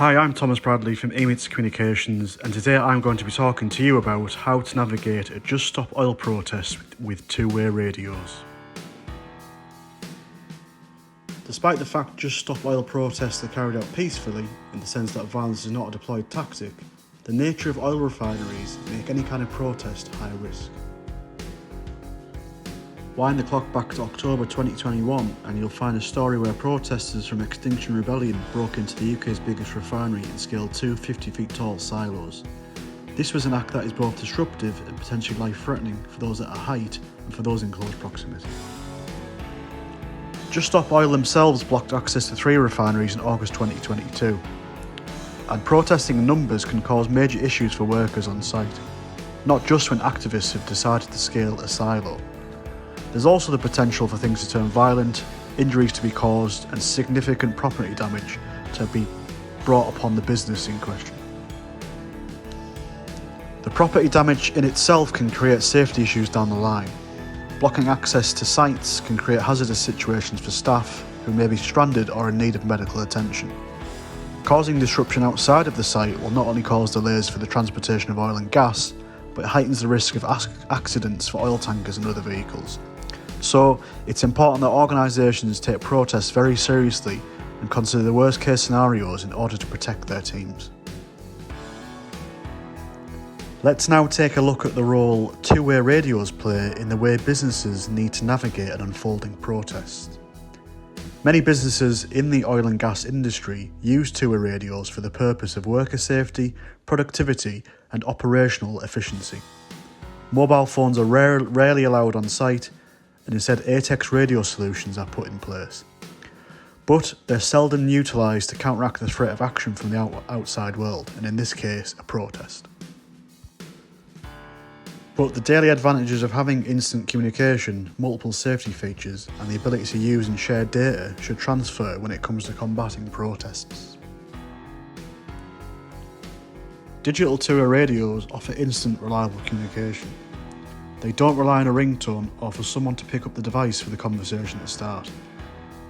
Hi, I'm Thomas Bradley from Emits Communications, and today I'm going to be talking to you about how to navigate a Just Stop Oil protest with two-way radios. Despite the fact Just Stop Oil protests are carried out peacefully, in the sense that violence is not a deployed tactic, the nature of oil refineries make any kind of protest high risk. Wind the clock back to October 2021 and you'll find a story where protesters from Extinction Rebellion broke into the UK's biggest refinery and scaled two 50 feet tall silos. This was an act that is both disruptive and potentially life-threatening for those at a height and for those in close proximity. Just Stop Oil themselves blocked access to 3 refineries in August 2022. And protesting in numbers can cause major issues for workers on site, not just when activists have decided to scale a silo. There's also the potential for things to turn violent, injuries to be caused, and significant property damage to be brought upon the business in question. The property damage in itself can create safety issues down the line. Blocking access to sites can create hazardous situations for staff who may be stranded or in need of medical attention. Causing disruption outside of the site will not only cause delays for the transportation of oil and gas, but it heightens the risk of accidents for oil tankers and other vehicles. So, it's important that organisations take protests very seriously and consider the worst case scenarios in order to protect their teams. Let's now take a look at the role two-way radios play in the way businesses need to navigate an unfolding protest. Many businesses in the oil and gas industry use two-way radios for the purpose of worker safety, productivity and operational efficiency. Mobile phones are rarely allowed on site, and instead ATEX radio solutions are put in place. But they're seldom utilised to counteract the threat of action from the outside world, and in this case, a protest. But the daily advantages of having instant communication, multiple safety features, and the ability to use and share data should transfer when it comes to combating protests. Digital two-way radios offer instant, reliable communication. They don't rely on a ringtone or for someone to pick up the device for the conversation to start.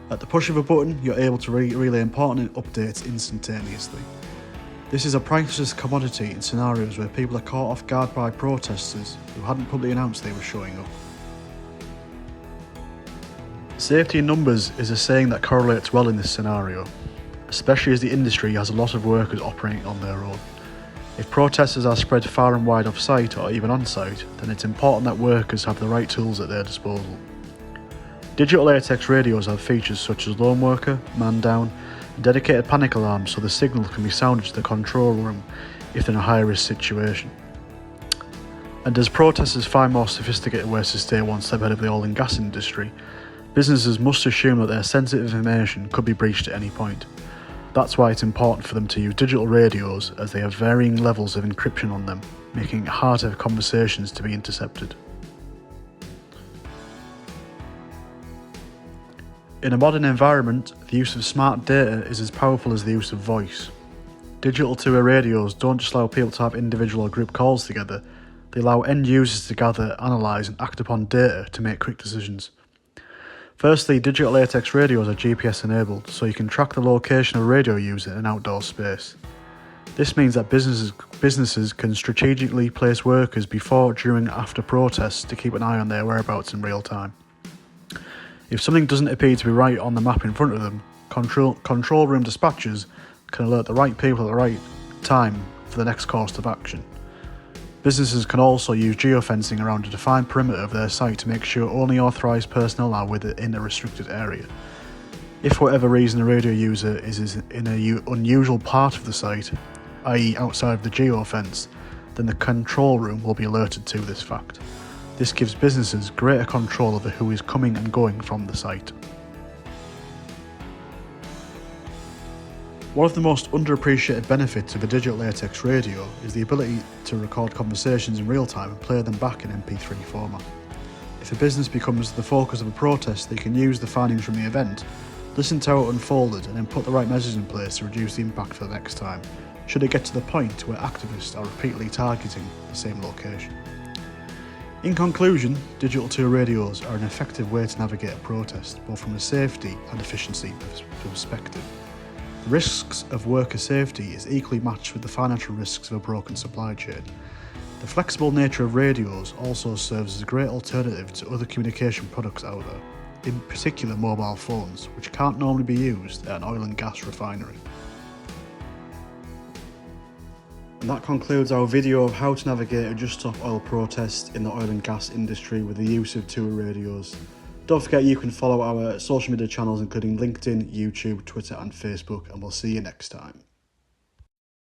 At the push of a button, you're able to relay important updates instantaneously. This is a priceless commodity in scenarios where people are caught off guard by protesters who hadn't publicly announced they were showing up. Safety in numbers is a saying that correlates well in this scenario, especially as the industry has a lot of workers operating on their own. If protesters are spread far and wide off-site or even on-site, then it's important that workers have the right tools at their disposal. Digital ATEX radios have features such as lone worker, man down, and dedicated panic alarms so the signal can be sounded to the control room if they're in a high-risk situation. And as protesters find more sophisticated ways to stay one step ahead of the oil and gas industry, businesses must assume that their sensitive information could be breached at any point. That's why it's important for them to use digital radios, as they have varying levels of encryption on them, making it harder for conversations to be intercepted. In a modern environment, the use of smart data is as powerful as the use of voice. Digital two-way radios don't just allow people to have individual or group calls together, they allow end users to gather, analyse and act upon data to make quick decisions. Firstly, digital ATEX radios are GPS enabled, so you can track the location of a radio user in an outdoor space. This means that businesses can strategically place workers before, during and after protests to keep an eye on their whereabouts in real time. If something doesn't appear to be right on the map in front of them, control room dispatchers can alert the right people at the right time for the next course of action. Businesses can also use geofencing around a defined perimeter of their site to make sure only authorised personnel are within a restricted area. If for whatever reason a radio user is in an unusual part of the site, i.e. outside of the geofence, then the control room will be alerted to this fact. This gives businesses greater control over who is coming and going from the site. One of the most underappreciated benefits of a digital ATEX radio is the ability to record conversations in real time and play them back in MP3 format. If a business becomes the focus of a protest, they can use the findings from the event, listen to how it unfolded and then put the right measures in place to reduce the impact for the next time, should it get to the point where activists are repeatedly targeting the same location. In conclusion, digital two-way radios are an effective way to navigate a protest, both from a safety and efficiency perspective. The risks of worker safety is equally matched with the financial risks of a broken supply chain. The flexible nature of radios also serves as a great alternative to other communication products out there, in particular mobile phones, which can't normally be used at an oil and gas refinery. And that concludes our video of how to navigate a Just Stop Oil protest in the oil and gas industry with the use of Tour radios. Don't forget you can follow our social media channels including LinkedIn, YouTube, Twitter and Facebook, and we'll see you next time.